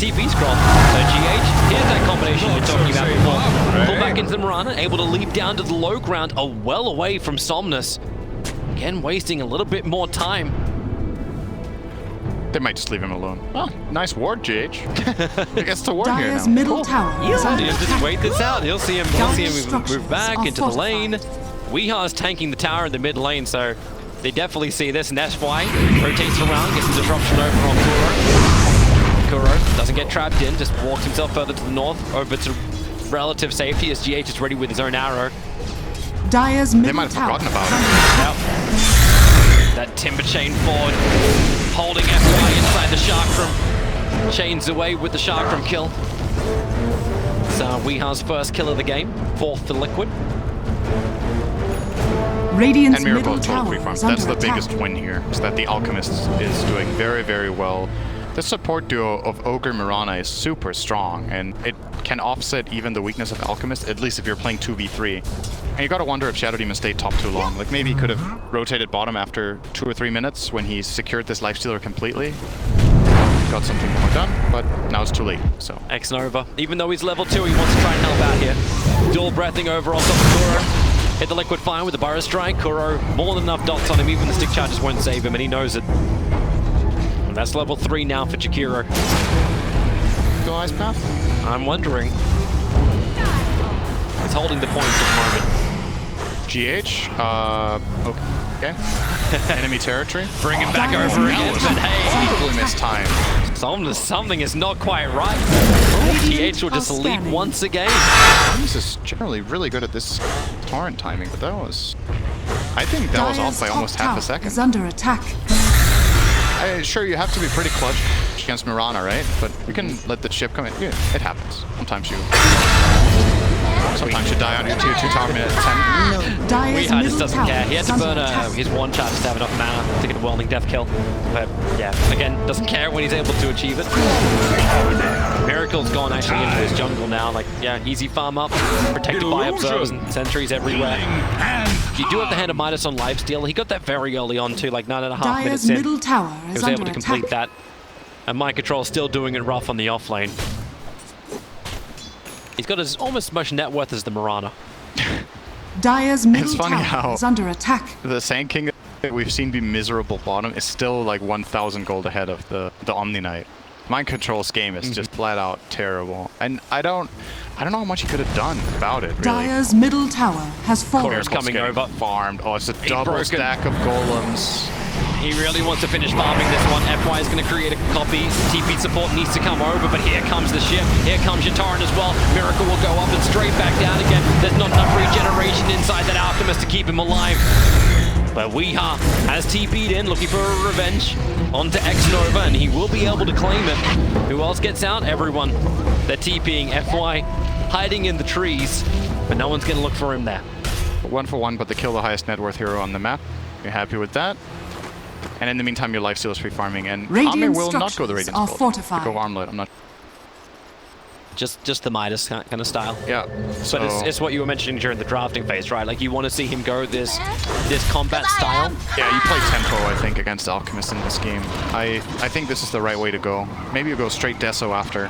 TP scroll. So GH, here's that combination you're talking about before. Pull back into the Mirana, able to leap down to the low ground, well away from Somnus. Again, wasting a little bit more time. They might just leave him alone. Oh, nice ward, GH. He gets to ward here Dire's now. middle tower is under He'll just attack. wait this out. He'll see him move back are into the lane. Weeha's tanking the tower in the mid lane, so they definitely see this, and that's why rotates around, gets the disruption over on Kuro. Kuro doesn't get trapped in, just walks himself further to the north, over to relative safety as GH is ready with his own arrow. Dire's They middle might have tower forgotten about is it. under attack. That timber chain forward, holding FY inside the Chakram. Chains away with the Chakram kill. So Weeha's first kill of the game, fourth to Liquid. Radiant's And Miracle middle is total tower free farm. is That's under the attack. biggest win here, is that the Alchemist is doing very, very well. The support duo of Ogre Mirana is super strong, and it can offset even the weakness of Alchemist, at least if you're playing 2v3. And you gotta wonder if Shadow Demon stayed top too long. Like, maybe he could have rotated bottom after 2 or 3 minutes when he secured this Lifestealer completely. Got something more done, but now it's too late, so. X-Nova, even though he's level 2, he wants to try and help out here. Dual breathing over on top of Kuro. Hit the Liquid fire with the Burrow Strike. Kuro, more than enough dots on him, even the stick charges won't save him, and he knows it. And that's level 3 now for Jakiro. Go Ice Path? I'm wondering. He's holding the points at the moment. GH, okay. Enemy territory. Bring him back over again, but hey, Probably missed time. something is not quite right. GH will just leap once again. This is generally really good at this torrent timing, but that was... I think that was Dire's off by top almost half tower a second. is under attack. Sure, you have to be pretty clutch against Mirana, right? But you can let the chip come in. Yeah, it happens. Sometimes you die on your tier 2 tower minute 10. Dire's Weeha middle just doesn't tower care. He had is to under burn attack. his one charge to have enough mana to get a Whirling Death kill. But yeah, again, doesn't care when he's able to achieve it. Miracle's gone actually into his jungle now. Like, yeah, easy farm up, protected by observers and sentries everywhere. You do have the Hand of Midas on lifesteal. He got that very early on too, like 9.5 Dire's minutes in. middle tower He is was under able to attack. complete that. And My Control still doing it rough on the offlane. He's got almost as much net worth as the Marana. Dire's middle funny tower how- is under attack. The Sand King that we've seen be miserable bottom is still like 1,000 gold ahead of the Omni Knight. Mind Control's game is just flat out terrible. And I don't know how much he could have done about it, really. Dire's middle tower has fallen. Kuro's coming Getting over. farmed. Oh, it's a double broken. stack of golems. He really wants to finish farming this one. FY is going to create a copy. TP support needs to come over, but here comes the ship. Here comes your Torrent as well. Miracle will go up and straight back down again. There's not enough regeneration inside that Alchemist to keep him alive. But Weeha has TP'd in, looking for a revenge onto X-Nova, and he will be able to claim it. Who else gets out? Everyone. They're TPing. FY hiding in the trees, but no one's going to look for him there. 1 for 1, but they kill the highest net worth hero on the map. You're happy with that? And in the meantime, your lifesteal is free farming, and Radiant Ame will not go the structures Radiance are build. fortified. Go Armlet, I'm not... Just the Midas kind of style. Yeah, so... But it's what you were mentioning during the drafting phase, right? Like, you want to see him go this combat style. Yeah, you play tempo, I think, against Alchemist in this game. I think this is the right way to go. Maybe you go straight Deso after.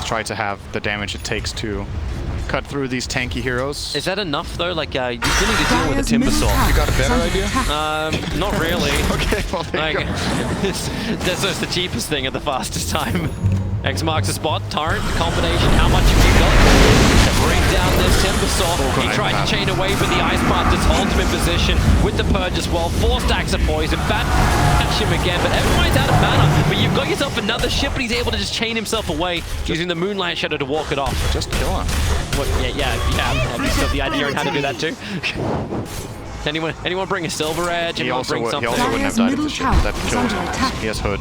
Try to have the damage it takes to cut through these tanky heroes. Is that enough, though? Like, you still need to deal with a Dire's Timber middle Sword. tower You got a is better under idea? attack. Not really. Okay, well, there you Like, go. Deso's the cheapest thing at the fastest time. X marks the spot. Torrent, combination. How much have you got to bring down this Timber Sword? He tried to chain away, but the Ice Path just holds him in position with the Purge as well. 4 stacks of poison. Bat catch him again, but everyone's out of mana. But you've got yourself another ship, and he's able to just chain himself away using the Moonlight Shadow to walk it off. Just kill him. What, yeah. Have you still the idea on how to do that too? Anyone bring a Silver Edge? He Anyone also, bring something? wouldn't have Dire's died if middle the ship tower that is killed under him. attack. He has Hood.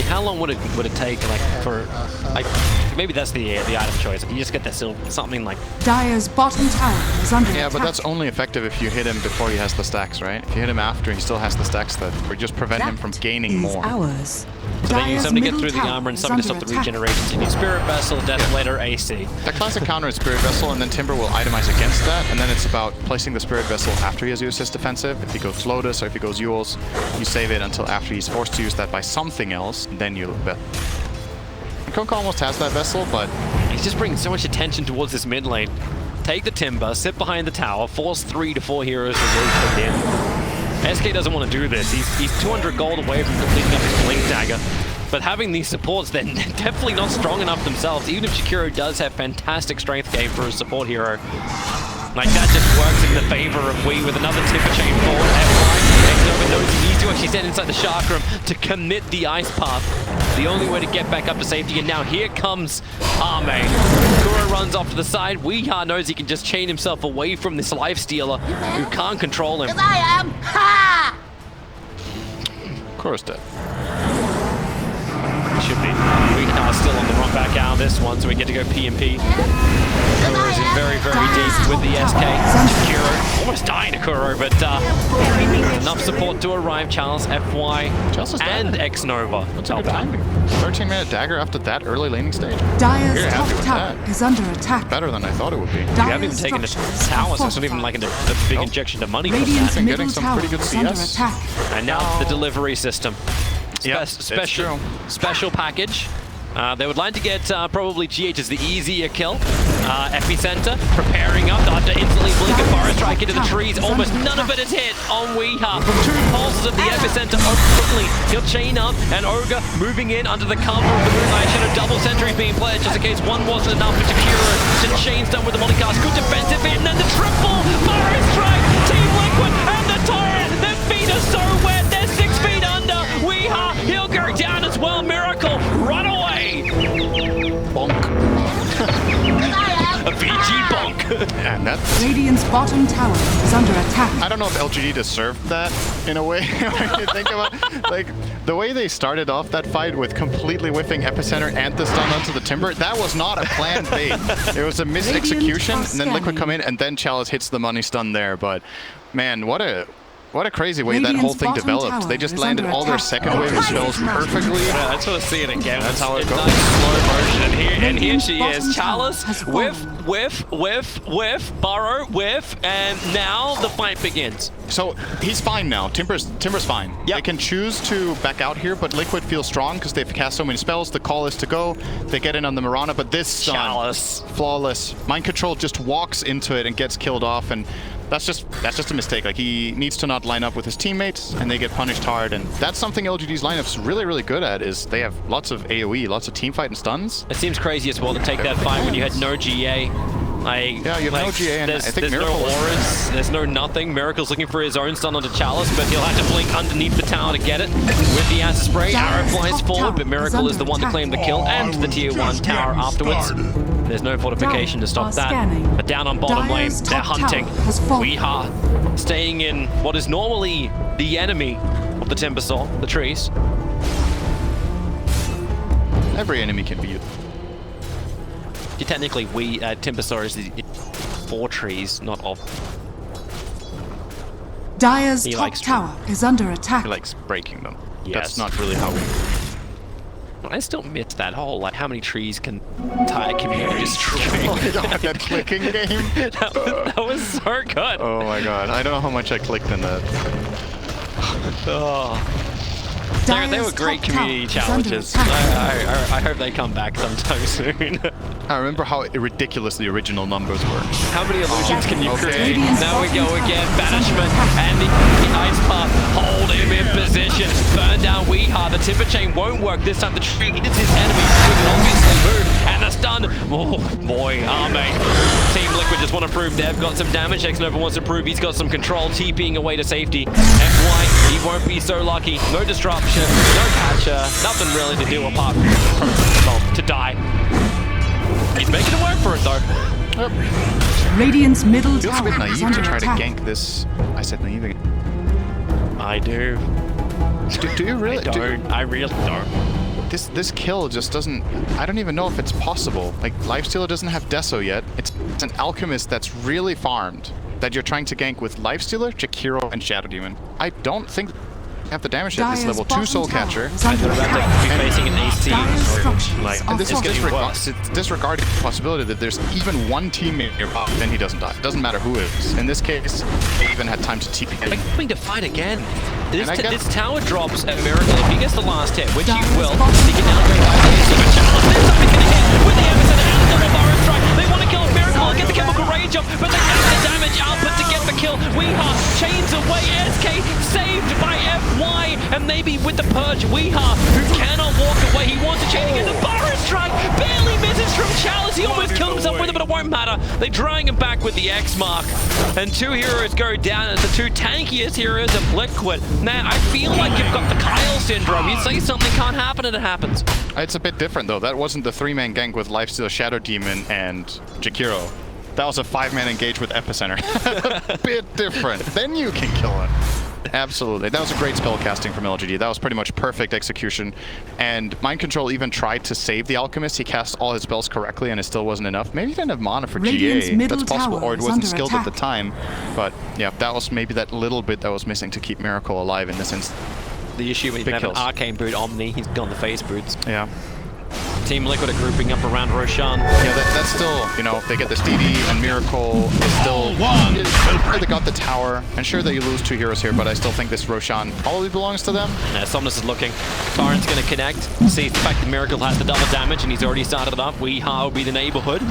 How long would it take, like, for, like, maybe that's the item choice. You just get the silver, something like. Dire's bottom tower is under Yeah, attack. but that's only effective if you hit him before he has the stacks, right? If you hit him after, he still has the stacks that would just prevent him from gaining more. Ours. But then you Dire's something to get middle through the tower armor and is something to under stop the attack. regeneration. So you Spirit Vessel, Desolator, AC. The classic counter is Spirit Vessel, and then Timber will itemize against that, and then it's about placing the Spirit Vessel after he has used his defensive. If he goes Lotus or if he goes Yules, you save it until after he's forced to use that by something else, then you bet. Kunkka almost has that Vessel, but He's just bringing so much attention towards this mid lane. Take the Timber, sit behind the tower, force 3 to 4 heroes to rotate in. SK doesn't want to do this. He's 200 gold away from completing up his Blink Dagger. But having these supports, they're definitely not strong enough themselves. Even if Jakiro does have fantastic strength game for his support hero. Like, that just works in the favor of Wii with another Timber chain forward. X-Nova knows he needs to actually stand inside the Shark Room to commit the Ice Path. The only way to get back up to safety. And now here comes Arme. Kuro runs off to the side. Weeha knows he can just chain himself away from this Lifestealer who can't control him. I am. Ha! Kuro's dead. Should be. Weeha still on the run back out of this one, so we get to go PMP. Kuro is in very, very deep with the SK. Jakiro almost dying to Kuro, but enough support to arrive. Charles, FY, Charles is and dead. X-Nova. That's a good timing. 13-minute dagger after that early laning stage. Dire's Very top happy with tower that. is under attack. Better than I thought it would be. We haven't even taken the structures tower, are so it's not even like a fortified. big injection of money from Radiant's that. Been middle getting some tower pretty good is under CS. attack. And now the delivery system. Yeah, Special it's true. special package. They would like to get probably GH as the easier kill. Epicenter preparing up to instantly blink a forest strike into the trees. Almost none of it is hit on Weeha. 2 pulses of the Epicenter quickly. He'll chain up, and Ogre moving in under the cover of the Moonlight Shadow. Double sentries being played just in case one wasn't enough for Jakiro to chain stun with the multicast. Good defensive hit, and then the triple forest strike. Team Liquid and the Torrent. Their feet are so wet. They're 6 feet under. Weeha, he'll go down as well. Miracle, run away. A VG bonk. And that's... Radiant's bottom tower is under attack. I don't know if LGD deserved that in a way when you think about like the way they started off that fight with completely whiffing Epicenter and the stun onto the Timber. That was not a planned bait. It was a missed execution, and then Liquid come in, and then Chalice hits the money stun there. But man, what a crazy way that whole thing developed. They just landed all their second wave of spells perfectly. Yeah, I just want to see it again. That's how it in goes. nice slow motion. And here she Radiant's is. bottom Chalice, tower has whiff, Burrow, whiff, and now the fight begins. So he's fine now. Timber's fine. Yep. They can choose to back out here, but Liquid feels strong because they've cast so many spells. The call is to go. They get in on the Mirana, but this stun, Chalice. flawless. Mind Control just walks into it and gets killed off, and that's just a mistake. Like, he needs to not line up with his teammates, and they get punished hard. And that's something LGD's lineup's really, really good at, is they have lots of AoE, lots of teamfight and stuns. It seems crazy as well to take that fight when you had no GA. Like, Yeah, you have no GA, and I think there's no Miracle- auras, there's no nothing. Miracle's looking for his own stun onto Chalice, but he'll have to blink underneath the tower to get it. With the acid spray, Arrow flies forward, but Miracle is the one to claim the kill and the tier 1 tower afterwards. There's no fortification to stop that. Scanning. But down on bottom lane, Dire's they're top hunting. tower has fallen. Weeha staying in what is normally the enemy of the Timbersaw, the trees. Every enemy can be Technically, Timbersaw is the 4 trees, not of. Dire's He top likes- tower is under attack. He likes breaking them. Yes. That's not really how. I still miss that whole, like, how many trees can entire community destroy? Oh my god, that clicking game. that was so good. Oh my god, I don't know how much I clicked in that. Oh. They were Dire's great top community tower is under challenges. attack. I hope they come back sometime soon. I remember how ridiculous the original numbers were. How many illusions can you Okay. create? Radiant's Now we go bottom again. tower is Banishment under attack. and the ice path. Hold him in position. Burn down Weeha. The timber chain won't work this time. The tree hits his enemy. He can obviously move. And the stun. Oh boy, Arme. Team Liquid just want to prove they've got some damage. X-Nova wants to prove he's got some control. TPing away to safety. FY, he won't be so lucky. No disruption. No catcher. Nothing really to do apart from to die. He's making it work for it though. Radiant's middle Feels a bit tower is naive under to try attack. to gank this. I said naive again. I do. Do you really? I really don't. This kill just doesn't... I don't even know if it's possible. Like, Lifestealer doesn't have Deso yet. It's an Alchemist that's really farmed that you're trying to gank with Lifestealer, Jakiro, and Shadow Demon. I don't think have the damage at this level. 2 Soul Catcher. And they're about to be facing an AC. And this is worse. disregarding the possibility that there's even one teammate nearby, then he doesn't die. It doesn't matter who it is. In this case, they even had time to TP. Like, coming to fight again. This tower drops at Miracle. If he gets the last hit, which he will, he can now go by the AC. But Chalice, this time he's going to hit with the Emerson and the double Boris strike. They want to kill Miracle, get the chemical rage up, but they have the damage output to get the kill. Weeha chains away. SK saved by FY, and maybe with the purge, Weeha, who cannot walk away, he wants to chain again. The Boris strike barely misses from Chalice. He almost killed himself with it, but it won't matter. They're drawing him back with the X mark, and 2 heroes go down as the 2 tankiest heroes of Liquid. Man, I feel like you've got the Kyle syndrome. You say something can't happen and it happens. It's a bit different though. That wasn't the 3-man gank with Lifesteal, Shadow Demon, and Jakiro. That was a 5-man engage with Epicenter. A bit different. Then you can kill it. Absolutely. That was a great spell casting from LGD. That was pretty much perfect execution. And Mind Control even tried to save the Alchemist. He cast all his spells correctly and it still wasn't enough. Maybe he didn't have mana for GA. That's possible. Or it wasn't skilled at the time. But yeah, that was maybe that little bit that was missing to keep Miracle alive in this instance. The issue is you have an Arcane Boot Omni. He's gone the Phase Boots. Yeah. Team Liquid are grouping up around Roshan. Yeah, that's still, you know, they get this DD and Miracle is still they got the tower. And sure that you lose 2 heroes here, but I still think this Roshan probably belongs to them. Yeah, Somnus is looking. Torrent's going to connect. See the fact that Miracle has the double damage and he's already started it up. Weeha will be the neighborhood.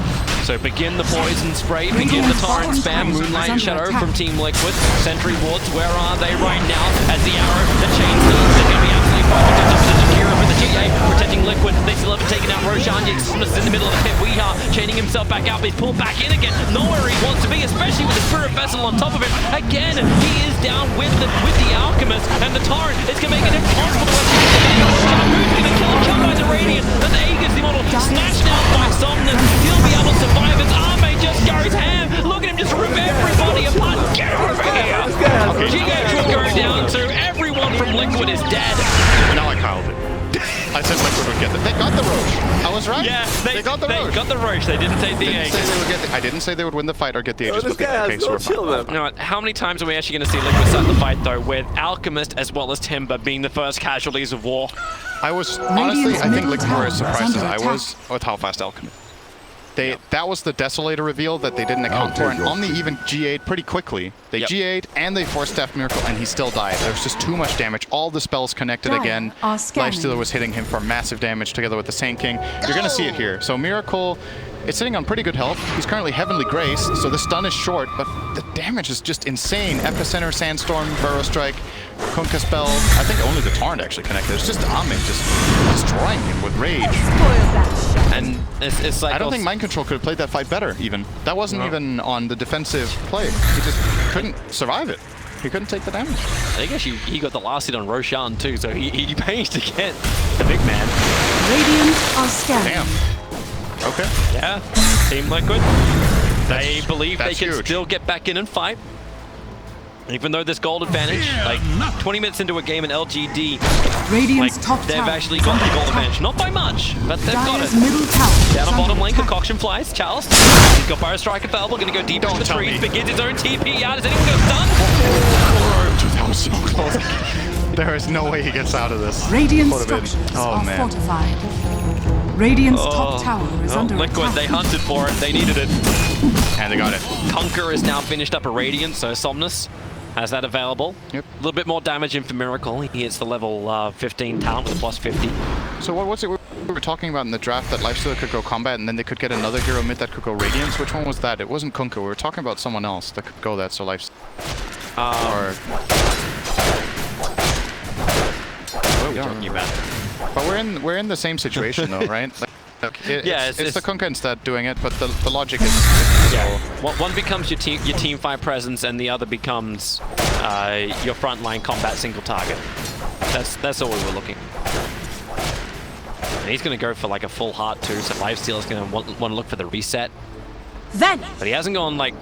So begin the poison spray, begin the Torrent spam. Moonlight and Shadow from Team Liquid. Sentry wards, where are they right now? As the arrow, the chains leads, they're going to be absolutely perfect. It's up to Jakiro for the GA, protecting Liquid. They still haven't taken out Roshan. Somnus is in the middle of the pit. Weeha chaining himself back out, but he's pulled back in again. Nowhere he wants to be, especially with the Spirit Vessel on top of it. Again, he is down with the Alchemist, and the Torrent is going to make it impossible to Shamu's going to kill him, killed by the Radiant. And the Aegis model snatched out by Somnus. He'll be able to survive. His army just goes ham. Look at him just rip everybody apart. Get over here! GH will go down to everyone from Liquid is dead. Now I called it. I said Liquid would get it. They got the Roche. I was right. Yeah, they got the Roche. They got the Roche. They didn't take the Aegis. I didn't say they would win the fight or get the Aegis. This guy has no chill, man. You know what, how many times are we actually going to see Liquid start the fight, though, with Alchemist as well as Timber being the first casualties of war? I was, honestly, I think Liquid were as surprised as I was with how fast Alchemist. That was the Desolator reveal that they didn't account for, and Omni even G8'd pretty quickly. They G8'd and they forced Staff Miracle, and he still died. There was just too much damage. All the spells connected again. Lifestealer was hitting him for massive damage together with the Sand King. You're gonna see it here. So Miracle is sitting on pretty good health. He's currently Heavenly Grace, so the stun is short, but the damage is just insane. Epicenter, Sandstorm, Burrow Strike, Kunkka spell. I think only the Torrent actually connected. It's just Ame just destroying him with rage. And it's like I don't think Mind Control could have played that fight better, even. That wasn't even on the defensive play. He just couldn't survive it. He couldn't take the damage. I think actually he got the last hit on Roshan too, so he managed to get the big man. Radiant are scanning. Damn. Okay. Yeah, Team Liquid. They believe they can still get back in and fight. Even though this gold advantage, like 20 minutes into a game in LGD, they've actually got the gold advantage. Not by much, but they've got it. Down on bottom lane, Concoction flies. Chalice, he's got Burrow Strike available, going to go deep into the trees, begins his own TP out. Is anyone going to stun? That was so close. There is no way he gets out of this. Radiant structures are fortified. Radiant's top tower is under Liquid, attack. they hunted for it, they needed it. And they got it. Conquer is now finished up a Radiant, so Somnus has that available. Yep. A little bit more damage in for Miracle. He hits the level 15 talent with plus 50. So what was it we were talking about in the draft, that Lifestealer could go combat and then they could get another hero mid that could go Radiance? Which one was that? It wasn't Kunkka. We were talking about someone else that could go that, so Lifestealer. What are we talking about? But we're in the same situation though, right? It's the Kunkka instead doing it, but the logic is one becomes your team fight presence, and the other becomes your frontline combat single target. That's all we were looking. And he's going to go for like a full heart too, so Lifestealer's going to want to look for the reset. But he hasn't gone like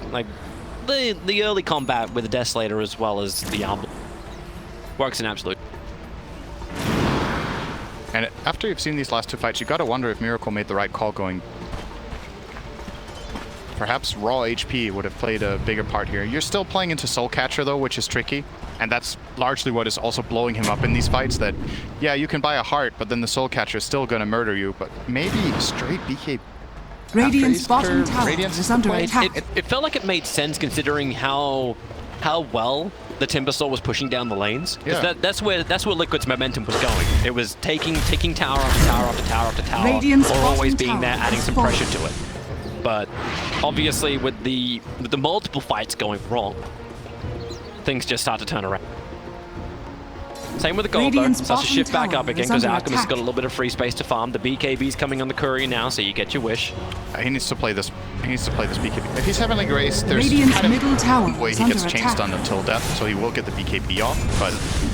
the early combat with the Desolator as well as the Armor. Works in absolute. And after you've seen these last 2 fights, you gotta wonder if Miracle made the right call going. perhaps raw HP would have played a bigger part here. You're still playing into Soul Catcher though, which is tricky. And that's largely what is also blowing him up in these fights, that, yeah, you can buy a heart, but then the Soul Catcher is still gonna murder you. But maybe straight BK... Radiant's bottom tower is under attack. It felt like it made sense considering how well the Timbersaw was pushing down the lanes. Yeah. That's where Liquid's momentum was going. It was taking tower after tower after tower after tower, Radiant's or always bottom being there, tower adding has some fallen. pressure to it. But obviously, with the multiple fights going wrong, things just start to turn around. Same with the gold, though. Radiant's Starts to shift back bottom up tower again is because under Alchemist has got a attack. little bit of free space to farm. The BKB's coming on the courier now, so you get your wish. He needs to play this. He needs to play this BKB. If he's Heavenly Grace, there's Radiant's kind of middle tower no way is he gets under chain attack. stunned until death, so he will get the BKB off. But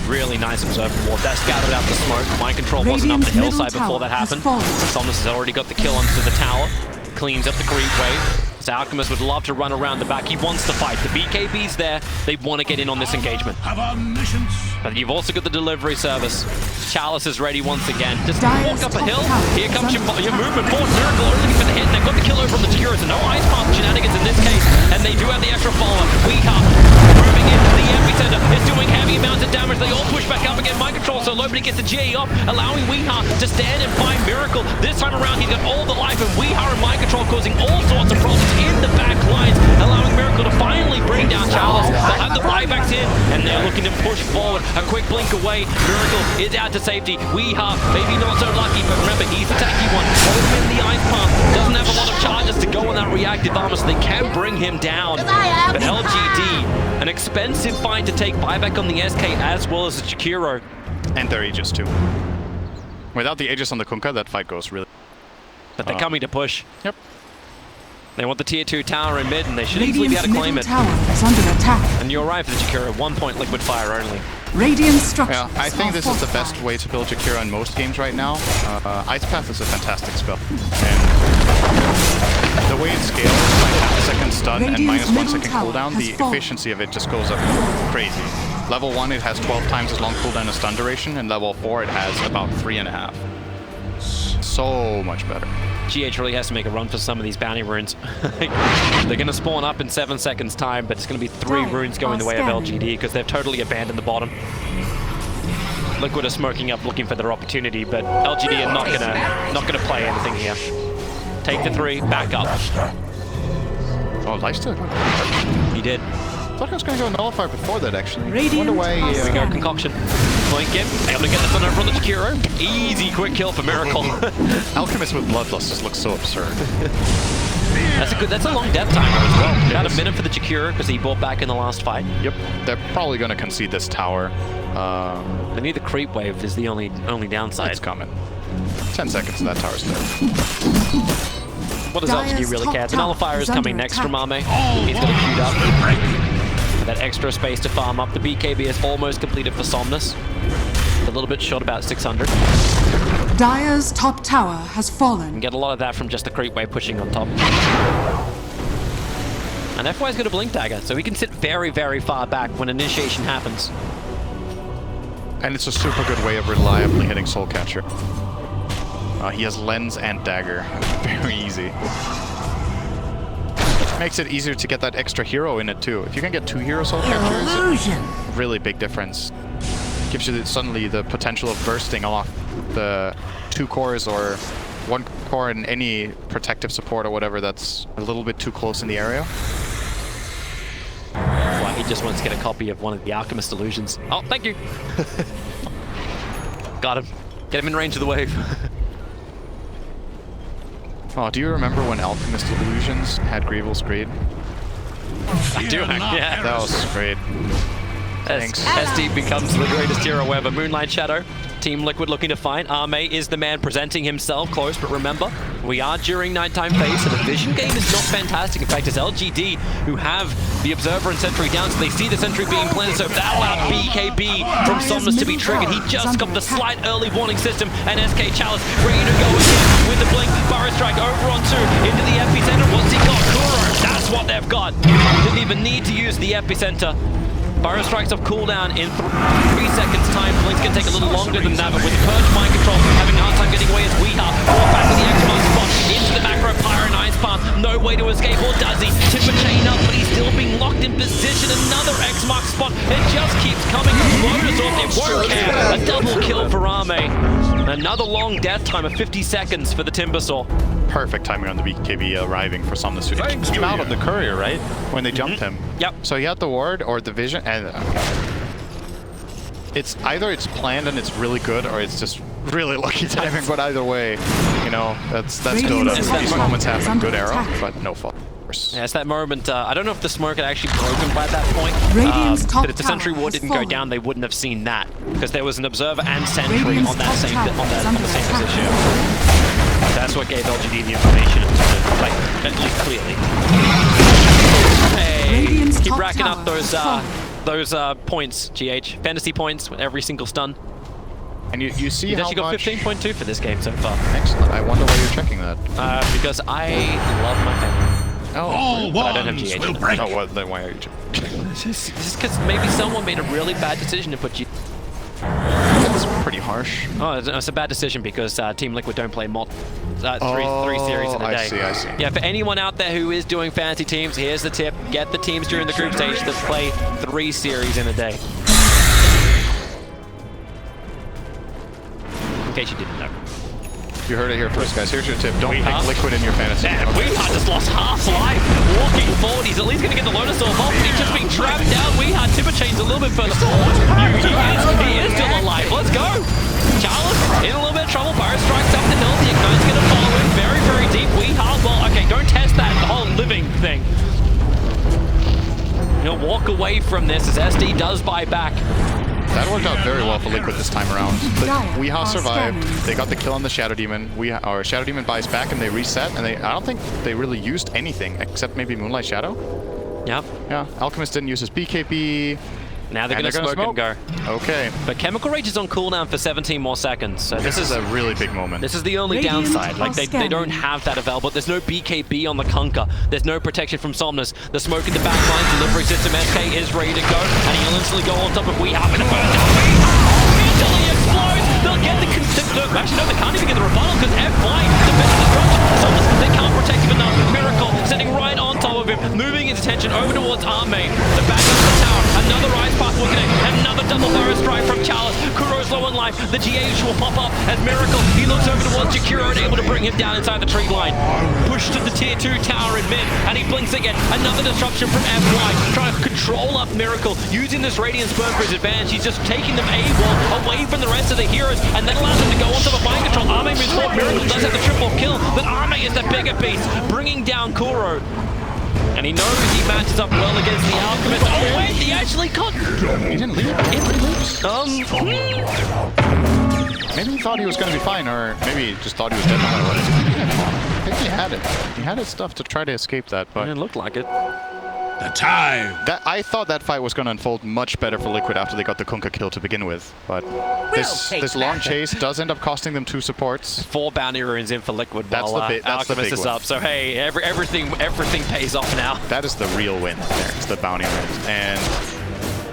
Really nice observer ward. That scattered out the smoke. Mind control wasn't up the Radiant's middle hillside before tower that has happened. fallen. Somnus has already got the kill onto the tower. Cleans up the creep wave. So Alchemist would love to run around the back. He wants to fight. The BKB's there. They want to get in on this engagement. But you've also got the delivery service. Chalice is ready once again. Just Dire's walk up a top hill. tower Here is comes under your attack. movement forward. Miracle are looking for the hit. And they've got the kill over on the Jakiro. So no ice path shenanigans in this case. And they do have the extra follower. Weeha moving into the epicenter. It's doing heavy amounts of damage. They all push back up again. Mind control, so nobody gets the GA off, allowing Weeha to stand and find Miracle. This time around, he's got all the life, and Weeha and Mind control causing all sorts of problems in the back lines, allowing Miracle to finally bring down Chalice. They'll have the buybacks in, and they're looking to push forward. A quick blink away. Miracle is out to safety. Weeha, maybe not so lucky, but remember, he's the tanky one. Hold him in the ice path. Doesn't have a lot of charges to go on that reactive armor, so they can bring him down. But LGD, an expensive find to take buyback on the SK as well as the Jakiro. and their Aegis too. Without the Aegis on the Kunkka, that fight goes really... But they're coming to push. Yep. They want the tier 2 tower in mid, and they should easily be able Radiant's to claim middle it. tower is under attack. And you're right for the Jakiro, 1 point liquid fire only. Radiant structures Yeah, I think are this is the fortified. best way to build Jakiro in most games right now. Ice Path is a fantastic spell. And the way it scales, like half a second stun and Radiant's -1 middle second tower cooldown, has the fallen. efficiency of it just goes up crazy. Level 1, it has 12 times as long cooldown as stun duration, and level 4, it has about 3.5. So much better. GH really has to make a run for some of these bounty runes. They're going to spawn up in 7 seconds time, but it's going to be 3 runes going the way of LGD because they've totally abandoned the bottom. Liquid are smoking up looking for their opportunity, but LGD are not gonna play anything here. Take the 3, back up. Oh, Lifesteal? He did. I thought I was going to go Nullifier before that, actually. Radiant Wonder why... are Here we go, Concoction. Blink him, able to get this one over on the Jakiro. Easy, quick kill for Miracle. Alchemist with Bloodlust just looks so absurd. That's a long death timer as well. About a minute for the Jakiro because he bought back in the last fight. Yep, they're probably going to concede this tower. They need the creep wave is the only downside. It's coming. 10 seconds and that tower's dead. What does LGD Dire's really top care? The tower Nullifier is is coming under next attack. from Ame. He's got it queued up. That extra space to farm up. The BKB is almost completed for Somnus. A little bit short, about 600. Dire's top tower has fallen. Get a lot of that from just the creep wave pushing on top. And FY's got a blink dagger, so he can sit very, very far back when initiation happens. And it's a super good way of reliably hitting Soul Catcher. He has Lens and Dagger. Very easy. Makes it easier to get that extra hero in it too. If you can get 2 hero Soul Catchers, it's a really big difference. Gives you suddenly the potential of bursting off the 2 cores or 1 core in any protective support or whatever that's a little bit too close in the area. Well, he just wants to get a copy of one of the Alchemist illusions. Oh, thank you! Got him. Get him in range of the wave. Oh, do you remember when Alchemist Illusions had Grievel's Greed? I do, yeah. That was great. Thanks. SD becomes the greatest hero ever. Moonlight Shadow. Team Liquid looking to find. Ame is the man presenting himself close, but remember, we are during nighttime phase, so the vision game is not fantastic. In fact, it's LGD who have the Observer and Sentry down, so they see the Sentry being planted, so that allowed BKB from Somnus to be triggered. He just got the slight early warning system, and SK Chalice ready to go again with the blink. Burrow Strike over on 2, into the epicenter. What's he got? Kuro, that's what they've got. Didn't even need to use the epicenter. Burrow Strikes off cooldown in 3 seconds time. Blink's gonna take a little longer than that, but with Purge Mind Control having a hard time getting away as Weeha brought back with the X-Mark spot into the macro Pyro and Ice Path. No way to escape, or does Another long death time of 50 seconds for the Timbersaw. Perfect timing on the BKB arriving for Somnus. He came out on the courier, right? When they jumped him. Yep. So he had the ward or the vision, and it's either it's planned and it's really good, or it's just really lucky timing. But either way, you know, that's Dota. These moments happen. Good arrow, but no fault. Yeah, it's that moment. I don't know if the smoke had actually broken by that point. Top but if the sentry ward didn't go down, they wouldn't have seen that because there was an observer and sentry on that same position. That's what gave LGD the information to play at least clearly. Hey, keep racking up those points, GH. Fantasy points with every single stun. And you see He's how actually got 15.2 for this game so far. Excellent. I wonder why you're checking that. Because I love my family. Oh, but I don't have GH. Oh, well, then why are you checking? Just because maybe someone made a really bad decision to put you. That's pretty harsh. Oh, it's a bad decision because Team Liquid don't play three series in a day. I see. Yeah, for anyone out there who is doing fantasy teams, here's the tip. Get the teams during the group stage that play 3 series in a day. In case you didn't know. You heard it here first, guys. Here's your tip. Don't pick Liquid in your fantasy. Man, Weehart just lost half life. Walking forward, he's at least going to get the Lotus Orb off. He's just being trapped down. Weehart Timber chains a little bit further forward. He is still alive. Let's go. Charles in a little bit of trouble. Pyro strikes up the hill. The Ignite's going to follow him very, very deep. Weehart, well, okay, don't test that whole living thing. He'll walk away from this as SD does buy back. That worked out very well for Liquid this time around. Weehaw survived. They got the kill on the Shadow Demon. Shadow Demon buys back and they reset. And I don't think they really used anything except maybe Moonlight Shadow. Yep. Yeah. Alchemist didn't use his BKB. Now they're going to smoke and go. Okay. But Chemical Rage is on cooldown for 17 more seconds. So this is a really big moment. This is the only downside. Like they don't have that available. There's no BKB on the Kunkka. There's no protection from Somnus. The smoke in the backline, delivery system SK is ready to go, and he'll instantly go on top of Weehart in the first until he explodes. They'll get the actually no, they can't even get the rebuttal because F5 defends the structure. Somnus, they can't protect him enough. Miracle sitting right on top of him, moving his attention over towards Armane. The back of the tower, another rise path will connect, another double burrow strike from Chalice. Kuro's low on life. The GH will pop up as Miracle. He looks over towards Jakiro and able to bring him down inside the tree line. Pushed to the tier 2 tower in mid, and he blinks again. Another disruption from FY, trying to control up Miracle, using this Radiant Spurn for his advantage. He's just taking them AWOL away from the rest of the heroes, and then allows them to go onto the mind control. Armane moves forward. Miracle does have the triple kill, but Armane is the bigger beast, bringing down Kuro. And he knows he matches up well against the Alchemist. Oh wait, he actually got... He didn't leave. Maybe he thought he was going to be fine, or maybe he just thought he was dead no matter what. I think he had it. He had his stuff to try to escape that, but... It looked like it. The time! I thought that fight was going to unfold much better for Liquid after they got the Kunkka kill to begin with, but this long chase does end up costing them 2 supports. 4 bounty runes in for Liquid That's while the big Alchemist is up. So hey, everything pays off now. That is the real win there. It's the bounty runes. And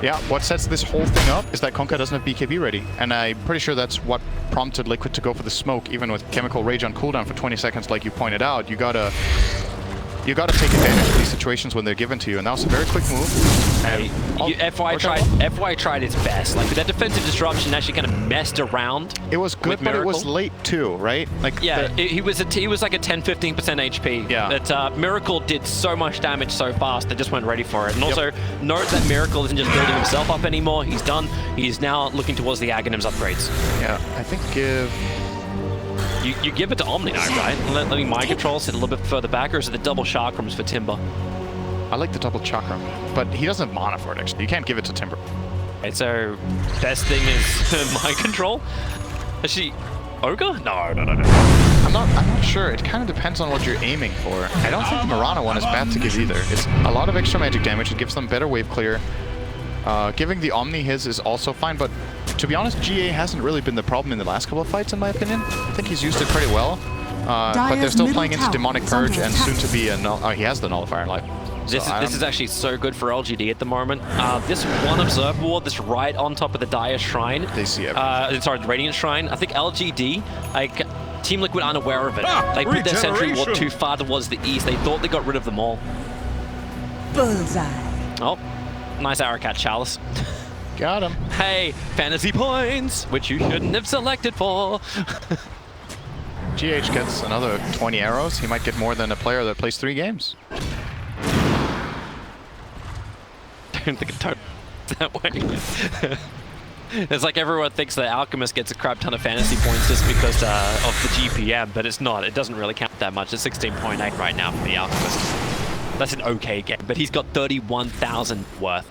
yeah, what sets this whole thing up is that Kunkka doesn't have BKB ready. And I'm pretty sure that's what prompted Liquid to go for the smoke, even with Chemical Rage on cooldown for 20 seconds like you pointed out. You gotta take advantage of these situations when they're given to you, and that was a very quick move. And FY tried its best. Like, that defensive disruption actually kind of messed around. It was good, but it was late too, right? Like, yeah, he was like a 10-15% HP. Yeah. That Miracle did so much damage so fast, they just weren't ready for it. And also, note that Miracle isn't just building himself up anymore. He's done. He's now looking towards the Aghanims upgrades. Yeah, I think You give it to Omni now, right? Letting Mind Control sit a little bit further back, or is it the double chakrams for Timber? I like the double chakram, but he doesn't have mana for it, actually. You can't give it to Timber. Okay, so best thing is Mind Control? Actually, Ogre? No. I'm not sure. It kind of depends on what you're aiming for. I don't think the Mirana one is bad to give either. It's a lot of extra magic damage. It gives them better wave clear. Giving the Omni his is also fine, but to be honest, GA hasn't really been the problem in the last couple of fights, in my opinion. I think he's used it pretty well. But they're still playing into Demonic Purge and soon to be a he has the Nullifier in life. This is actually so good for LGD at the moment. This one Observer Ward that's right on top of the Dire Shrine. They see everything. Sorry, the Radiant Shrine. I think LGD, like, Team Liquid aren't aware of it. They put their Sentry Ward too far towards the east. They thought they got rid of them all. Bullseye. Oh, nice arrow catch, Chalice. Got him. Hey, fantasy points, which you shouldn't have selected for. GH gets another 20 arrows. He might get more than a player that plays 3 games. I don't think it turned that way. It's like everyone thinks that Alchemist gets a crap ton of fantasy points just because of the GPM, but it's not. It doesn't really count that much. It's 16.8 right now for the Alchemist. That's an okay game, but he's got 31,000 worth.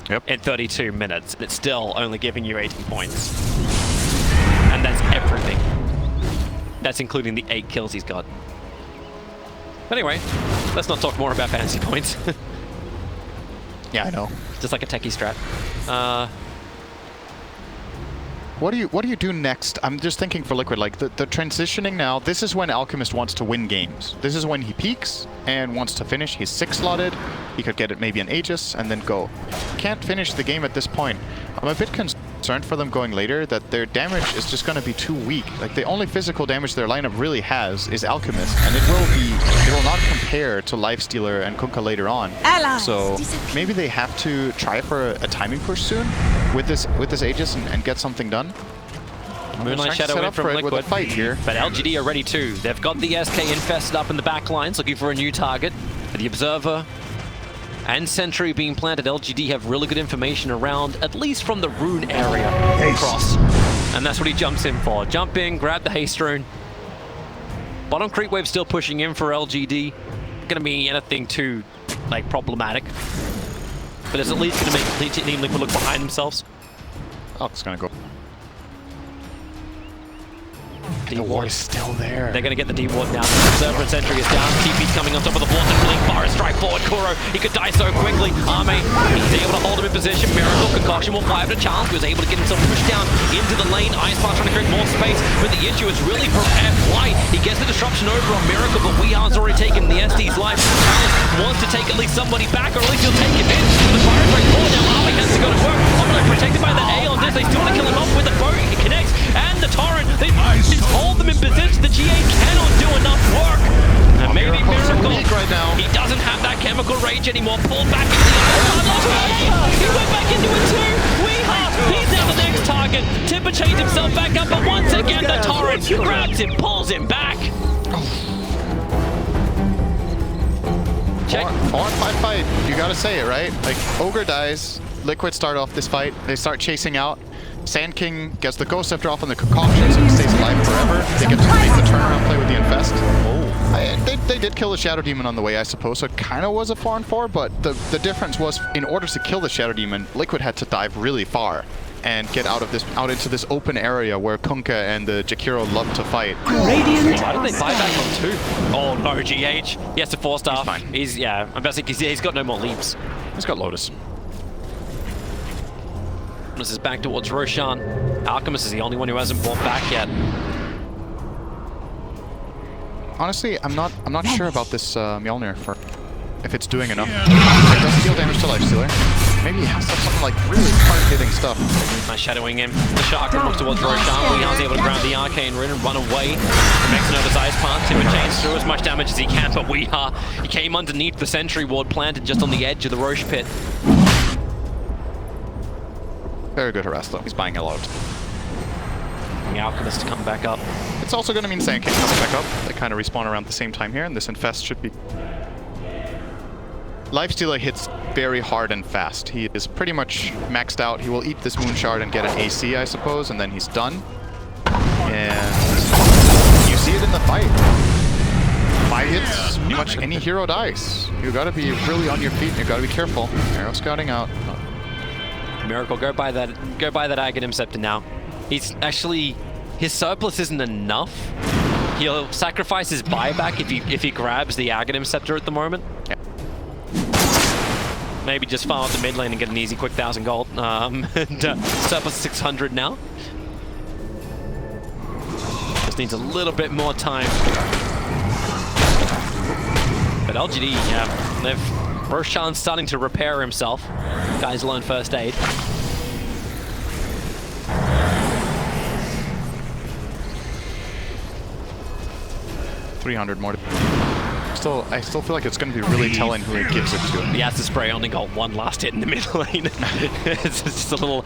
Yep. In 32 minutes. It's still only giving you 18 points. And that's everything. That's including the 8 kills he's got. Anyway, let's not talk more about fantasy points. Yeah, I know. Just like a techie strat. What do you do next? I'm just thinking for Liquid, like the transitioning now, this is when Alchemist wants to win games. This is when he peaks and wants to finish. He's 6 slotted. He could get it maybe an Aegis and then go. Can't finish the game at this point. I'm a bit concerned for them going later that their damage is just going to be too weak. Like the only physical damage their lineup really has is Alchemist, and it will not compare to Lifestealer and Kunkka later on. So maybe they have to try for a timing push soon with this Aegis and get something done. Moonlight Shadow in from Liquid, with a fight here. But LGD are ready too. They've got the SK infested up in the back lines, looking for a new target. For the Observer and Sentry being planted, LGD have really good information around, at least from the rune area across. And that's what he jumps in for. Jump in, grab the haste rune. Bottom creep wave still pushing in for LGD. Gonna be anything too, like, problematic. But it's at least gonna make Team Liquid look behind themselves. Oh, it's gonna go. The ward is still there. They're going to get the D-ward now. Observer and Sentry is down. TP's coming on top of the ward. The Blink Fire strike forward. Kuro, he could die so quickly. Arme, he's able to hold him in position. Miracle, Concoction will fly up to challenge. He was able to get himself pushed down into the lane. Ice Path trying to create more space. But the issue is really for Flight. He gets the disruption over on Miracle, but Weehar's already taken the SD's life. Challenge wants to take at least somebody back, or at least he'll take him in. The fire strike forward. Now Arme has to go to work. Omni protected by that A on this. They still want to kill him off with the bow. He connects. And the Torrent. He's hold them in position. The GA cannot do enough work. And maybe Miracle, right now. He doesn't have that chemical rage anymore. Pulled back into the He went back into it too. He's now the next target. Tipper changed himself back up, but once again the Torrent grabs him, pulls him back. Check. 4-on-5 fight. You gotta say it, right? Like, Ogre dies. Liquid start off this fight. They start chasing out. Sand King gets the Ghost Scepter off on the Concoction, so he stays alive forever. They get to make the turnaround play with the Infest. They did kill the Shadow Demon on the way, I suppose, so it kind of was a 4-on-4, but the difference was, in order to kill the Shadow Demon, Liquid had to dive really far and get out into this open area where Kunkka and the Jakiro love to fight. Why did they buy back on 2? Oh no, GH. He has to 4-star. He's fine. Yeah, I'm about to say he's got no more leaps. He's got Lotus. This is back towards Roshan. Alchemist is the only one who hasn't bought back yet. Honestly, I'm not sure about this Mjolnir for if it's doing enough. It does deal damage to Lifestealer. Maybe he has to have something like really hard-hitting stuff. Nice shadowing him. The Chakra moves towards Roshan. Weehar's able to grab the Arcane Rune and run away. Makes another Ice Path. Timber chains through as much damage as he can, but Weehar, he came underneath the Sentry Ward planted just on the edge of the Roche pit. Very good harass though. He's buying a lot. The Alchemist to come back up. It's also going to mean Sand King coming back up. They kind of respawn around the same time here, and this Infest should be... Lifestealer hits very hard and fast. He is pretty much maxed out. He will eat this Moon Shard and get an AC, I suppose, and then he's done. And you see it in the fight. 5 hits, pretty much any hero dies. You gotta be really on your feet, and you gotta be careful. Arrow scouting out. Miracle, go buy that Aghanim Scepter now. He's actually, his surplus isn't enough. He'll sacrifice his buyback if he grabs the Aghanim Scepter at the moment. Yeah. Maybe just farm up the mid lane and get an easy quick 1,000 gold. Surplus 600 now. Just needs a little bit more time. But LGD, yeah, Roshan's starting to repair himself. Guys learn first aid. $300 more. Still still feel like it's going to be really telling who he gives it to. He has to spray, only got one last hit in the mid lane. It's just a little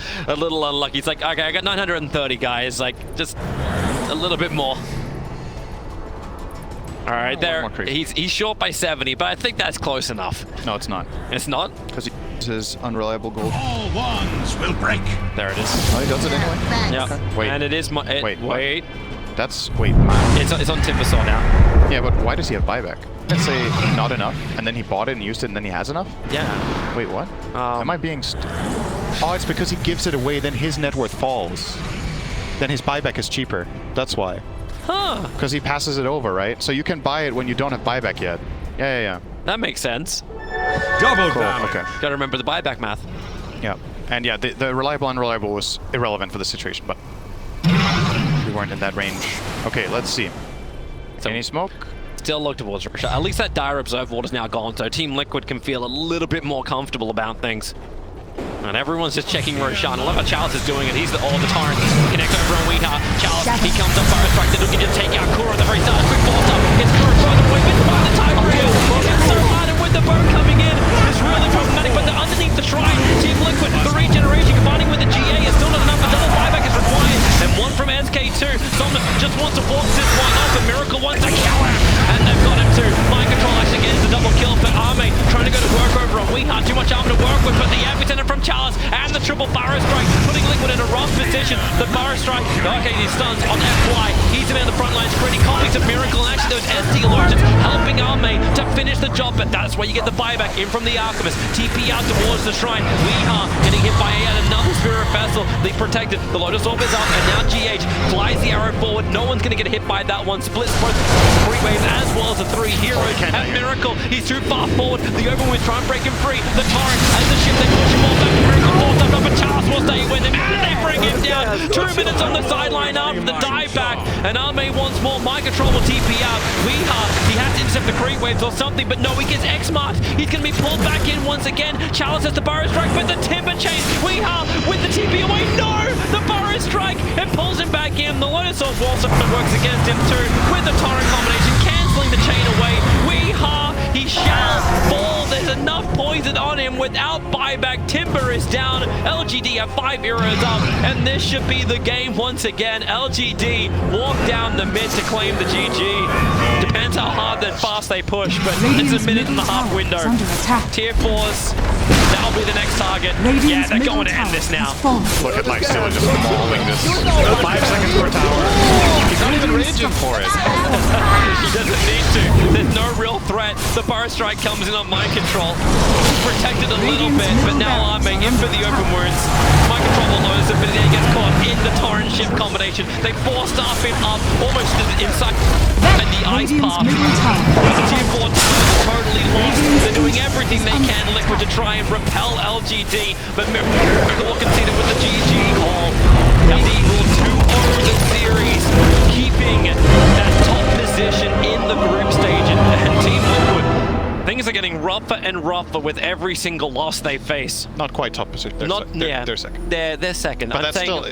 unlucky. It's like, okay, I got 930 guys, like just a little bit more. All right, there. He's short by 70, but I think that's close enough. No, it's not. It's not? Because he uses unreliable gold. All ones will break. There it is. Oh, he does it anyway? Yeah. Okay. Wait. And it is my... wait. That's... Wait, man. It's on Timbersaw now. Yeah, but why does he have buyback? Let's say not enough, and then he bought it and used it, and then he has enough? Yeah. Wait, what? Am I being... Oh, it's because he gives it away, then his net worth falls. Then his buyback is cheaper. That's why. Huh. Because he passes it over, right? So you can buy it when you don't have buyback yet. Yeah. That makes sense. Double Cool, damage. okay. Gotta remember the buyback math. Yeah. And yeah, the reliable, unreliable was irrelevant for the situation, but we weren't in that range. Okay, let's see. So any smoke? Still look towards Russia. At least that dire observe ward is now gone, so Team Liquid can feel a little bit more comfortable about things. And everyone's just checking Roshan. I love how Charles is doing it. He's all the torrent. Connect over on Weeha. Charles, he comes up fire strike. They're looking to take out Kura at the very start. Quick force up. It's Kura further away. Missed by the time kill. It's so hard, and with the boat coming in, it's really problematic. But they're underneath the shrine. Team Liquid, the regeneration combining with the GA is still not enough. A double buyback is required. And one from SK2. Somnus just wants to force this one off. A Miracle wants to kill him. And they've got him too. Mind control actually gets the double kill for Arme. Trying to go to work over on Weeha. Too much armor to work with, but the epicenter from Charles and the triple Barrow Strike, putting Liquid in a rough position. The Barrow Strike, okay, these stuns on FY. He's in the front lines, pretty copies of Miracle, and actually those SD illusions helping Arme to finish the job, but that's where you get the buyback in from the Alchemist. TP out towards the shrine. Weeha getting hit by another Spirit Vessel. They protected. The Lotus Orb is up, and now GH flies the arrow forward. No one's going to get hit by that one. Splits both three waves as well as the three heroes. At Miracle, he's too far forward. The Overwind's trying to break him free. The Torrent as the ship, they push him all back. Miracle falls up, but Charles will stay with him, and they bring him down. 2 minutes on the sideline after the dive back, and Arme once more. Mind control will TP out. Weeha, he has to intercept the creep waves or something, but no, he gets X-marked. He's going to be pulled back in once again. Charles has the Burrow Strike, but the Timber Chain. Weeha with the TP away. No! The Burrow Strike, it pulls him back in. The Lotus Orb also works against him too, with the Torrent combination, cancelling the chain away. Weeha, he shall fall. There's enough poison on him without buyback. Timber is down. LGD have 5 heroes up, and this should be the game once again. LGD walk down the mid to claim the GG. Depends how hard and fast they push, but it's a minute and a half window. Tier 4s, that'll be the next target. Yeah, they're going to end this now. Look at Lifesteal just mauling this. 5 seconds per tower. He's not even raging for it. He doesn't need to. There's no real threat. The Burrow Strike comes in on mind control. He's protected a little bit, but now Arme in for the open wounds. Mind control will notice it, but he gets caught in the Torrent ship combination. They force-staff him up almost inside, and the ice path. The tier 4 tower is totally lost. They're doing everything they can, Liquid, to try and repel LGD, but Miracle will concede it with the GG call. LGD will 2-0 the series, keeping that top position in the group stage, and Team Liquid, things are getting rougher and rougher with every single loss they face. Not quite top position. They're second. They're second. But that's still